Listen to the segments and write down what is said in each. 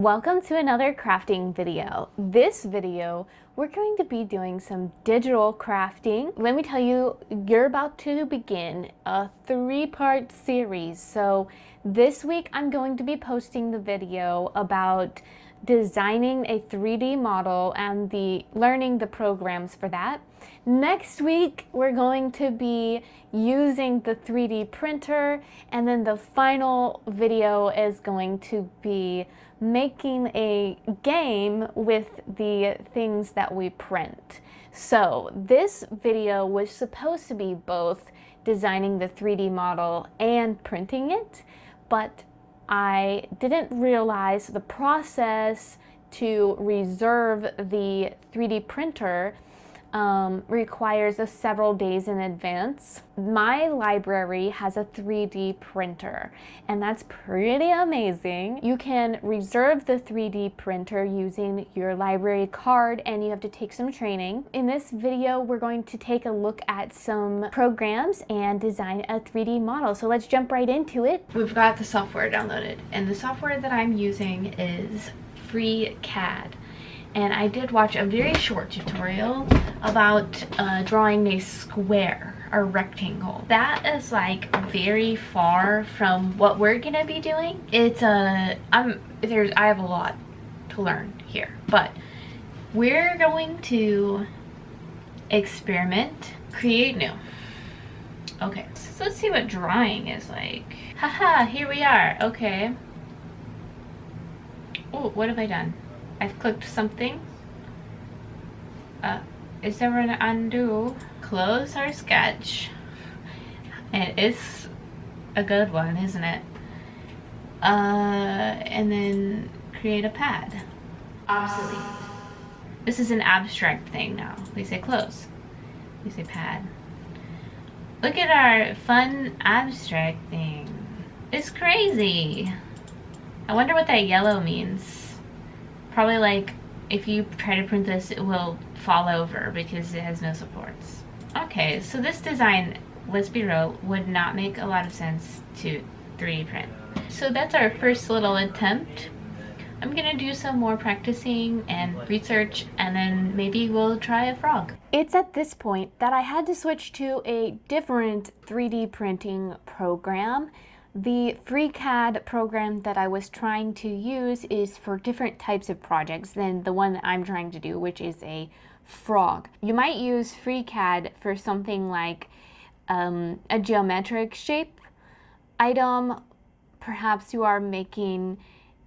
Welcome to another crafting video. This video, we're going to be doing some digital crafting. Let me tell you, you're about to begin a 3-part series. So this week I'm going to be posting the video about designing a 3D model and learning the programs for that. Next week, we're going to be using the 3D printer, and then the final video is going to be making a game with the things that we print. So this video was supposed to be both designing the 3D model and printing it, but I didn't realize the process to reserve the 3D printer requires several days in advance. My library has a 3D printer, and that's pretty amazing. You can reserve the 3D printer using your library card, and you have to take some training. In this video, we're going to take a look at some programs and design a 3D model. So let's jump right into it. We've got the software downloaded, and the software that I'm using is FreeCAD. And I did watch a very short tutorial about drawing a square or rectangle. That is like very far from what we're gonna be doing. It's I have a lot to learn here, but we're going to experiment, create new. Okay, so let's see what drawing is like. Haha, here we are. Okay. Oh, what have I done? I've clicked something. Is there an undo? Close our sketch. And it's a good one, isn't it? And then create a pad. Obsolete. This is an abstract thing now. We say close. We say pad. Look at our fun abstract thing. It's crazy. I wonder what that yellow means. Probably like if you try to print this, it will fall over because it has no supports. Okay, so this design, let's be real, would not make a lot of sense to 3D print. So that's our first little attempt. I'm gonna do some more practicing and research, and then maybe we'll try a frog. It's at this point that I had to switch to a different 3D printing program. The FreeCAD program that I was trying to use is for different types of projects than the one that I'm trying to do, which is a frog. You might use FreeCAD for something like a geometric shape item. Perhaps you are making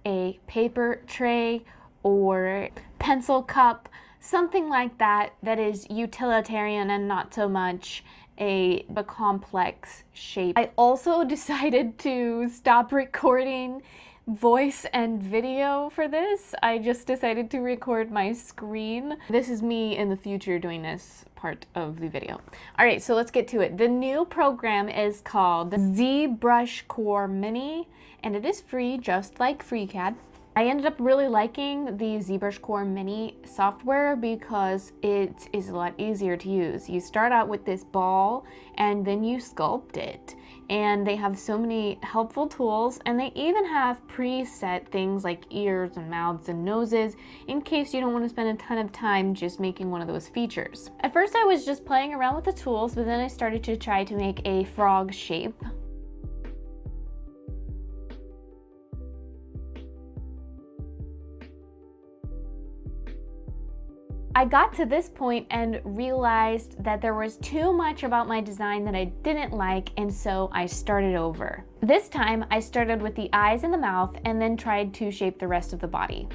a paper tray or pencil cup, something like that that is utilitarian and not so much a complex shape. I also decided to stop recording voice and video for this. I just decided to record my screen. This is me in the future doing this part of the video. All right, so let's get to it. The new program is called ZbrushCore Mini, and it is free, just like FreeCAD. I ended up really liking the ZbrushCore Mini software because it is a lot easier to use. You start out with this ball and then you sculpt it. And they have so many helpful tools, and they even have preset things like ears and mouths and noses in case you don't want to spend a ton of time just making one of those features. At first I was just playing around with the tools, but then I started to try to make a frog shape. I got to this point and realized that there was too much about my design that I didn't like, and so I started over. This time, I started with the eyes and the mouth and then tried to shape the rest of the body.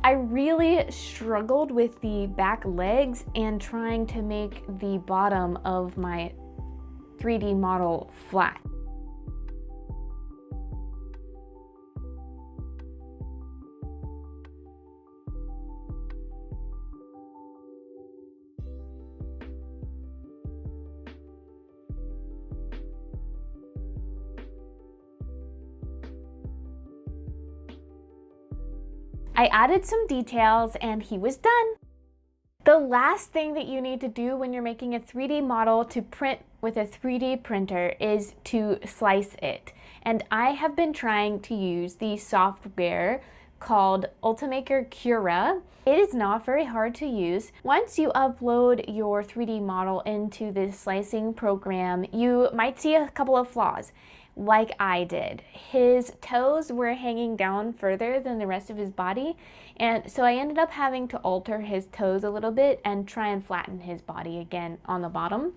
I really struggled with the back legs and trying to make the bottom of my 3D model flat. I added some details and he was done. The last thing that you need to do when you're making a 3D model to print with a 3D printer is to slice it. And I have been trying to use the software called Ultimaker Cura. It is not very hard to use. Once you upload your 3D model into this slicing program, you might see a couple of flaws, like I did. His toes were hanging down further than the rest of his body, and so I ended up having to alter his toes a little bit and try and flatten his body again on the bottom.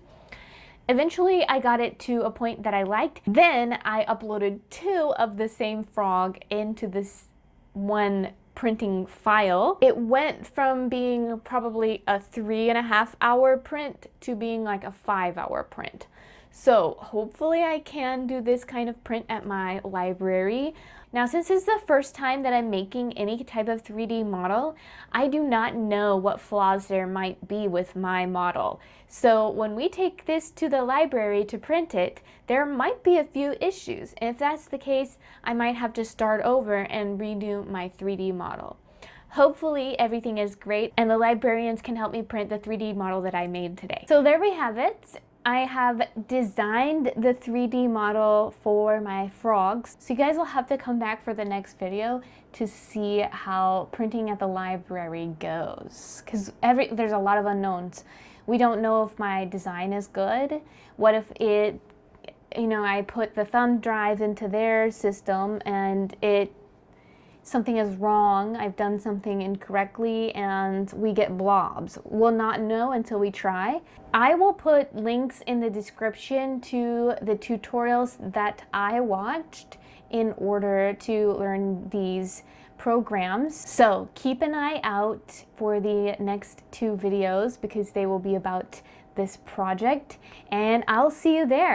Eventually, I got it to a point that I liked. Then I uploaded 2 of the same frog into this one printing file. It went from being probably a 3.5-hour print to being like a 5-hour print. So hopefully I can do this kind of print at my library. Now, since this is the first time that I'm making any type of 3D model, I do not know what flaws there might be with my model. So when we take this to the library to print it, there might be a few issues. And if that's the case, I might have to start over and redo my 3D model. Hopefully everything is great and the librarians can help me print the 3D model that I made today. So there we have it. I have designed the 3D model for my frogs. So you guys will have to come back for the next video to see how printing at the library goes. Because there's a lot of unknowns. We don't know if my design is good. What if it, I put the thumb drive into their system and something is wrong, I've done something incorrectly, and we get blobs. We'll not know until we try. I will put links in the description to the tutorials that I watched in order to learn these programs. So keep an eye out for the next 2 videos because they will be about this project, and I'll see you there.